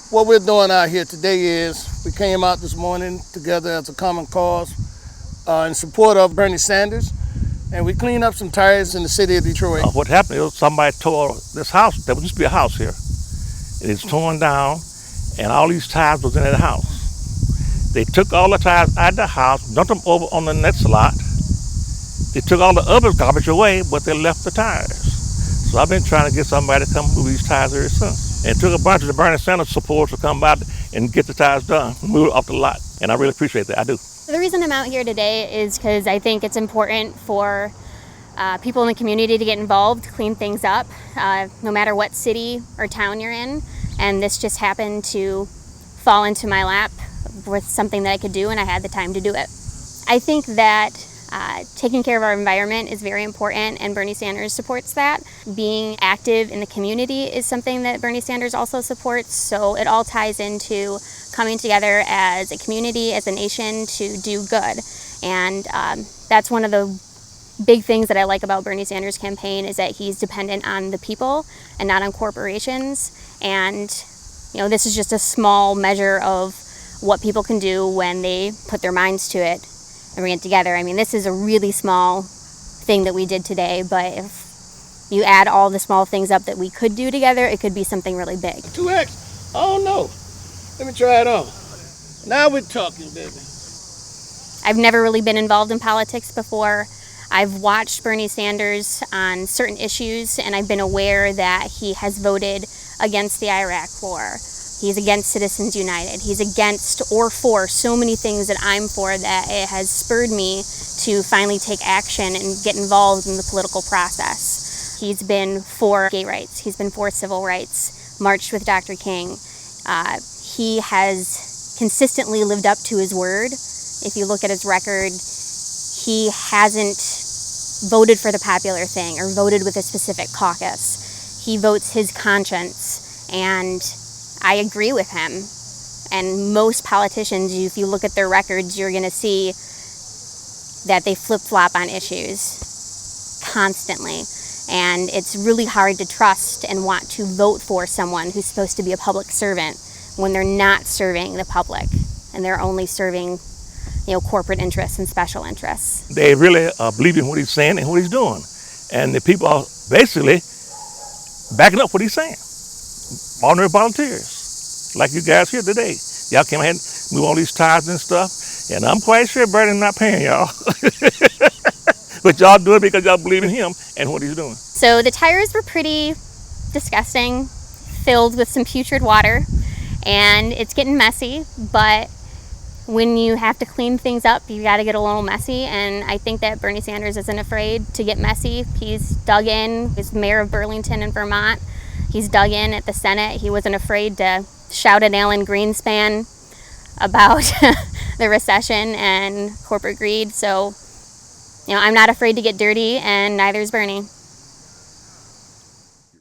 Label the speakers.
Speaker 1: What we're doing out here today is we came out this morning together as a common cause in support of Bernie Sanders, and we cleaned up some tires in the city of Detroit.
Speaker 2: What happened is somebody tore this house. There used to be a house here. It's torn down, and all these tires was in that house. They took all the tires out of the house, dumped them over on the next lot. They took all the other garbage away, but they left the tires. So I've been trying to get somebody to come move these tires ever since. And it took a bunch of the Bernie Sanders supporters to come by and get the tires done, move it off the lot. And I really appreciate that, I do.
Speaker 3: The reason I'm out here today is because I think it's important for people in the community to get involved, clean things up, no matter what city or town you're in. And this just happened to fall into my lap with something that I could do, and I had the time to do it. I think that taking care of our environment is very important, and Bernie Sanders supports that. Being active in the community is something that Bernie Sanders also supports, so it all ties into coming together as a community, as a nation, to do good. And that's one of the big things that I like about Bernie Sanders' campaign, is that he's dependent on the people and not on corporations. And this is just a small measure of what people can do when they put their minds to it and bring it together. I mean, this is a really small thing that we did today, but if you add all the small things up that we could do together, it could be something really big.
Speaker 1: 2X? Oh no. Let me try it on. Now we're talking, baby.
Speaker 3: I've never really been involved in politics before. I've watched Bernie Sanders on certain issues, and I've been aware that he has voted against the Iraq War. He's against Citizens United. He's against or for so many things that I'm for, that it has spurred me to finally take action and get involved in the political process. He's been for gay rights. He's been for civil rights, marched with Dr. King. He has consistently lived up to his word. If you look at his record, he hasn't voted for the popular thing or voted with a specific caucus. He votes his conscience, and I agree with him. And most politicians, if you look at their records, you're going to see that they flip-flop on issues constantly. And it's really hard to trust and want to vote for someone who's supposed to be a public servant when they're not serving the public and they're only serving corporate interests and special interests.
Speaker 2: They really believe in what he's saying and what he's doing. And the people are basically backing up what he's saying. Ordinary volunteers, like you guys here today. Y'all came ahead and move all these tires and stuff, and I'm quite sure Bernie's not paying y'all. But y'all do it because y'all believe in him and what he's doing.
Speaker 3: So the tires were pretty disgusting, filled with some putrid water, and it's getting messy, but when you have to clean things up, you got to get a little messy, and I think that Bernie Sanders isn't afraid to get messy. He's dug in. He's mayor of Burlington in Vermont. He's dug in at the Senate. He wasn't afraid to shout at Alan Greenspan about the recession and corporate greed. So, I'm not afraid to get dirty, and neither is Bernie.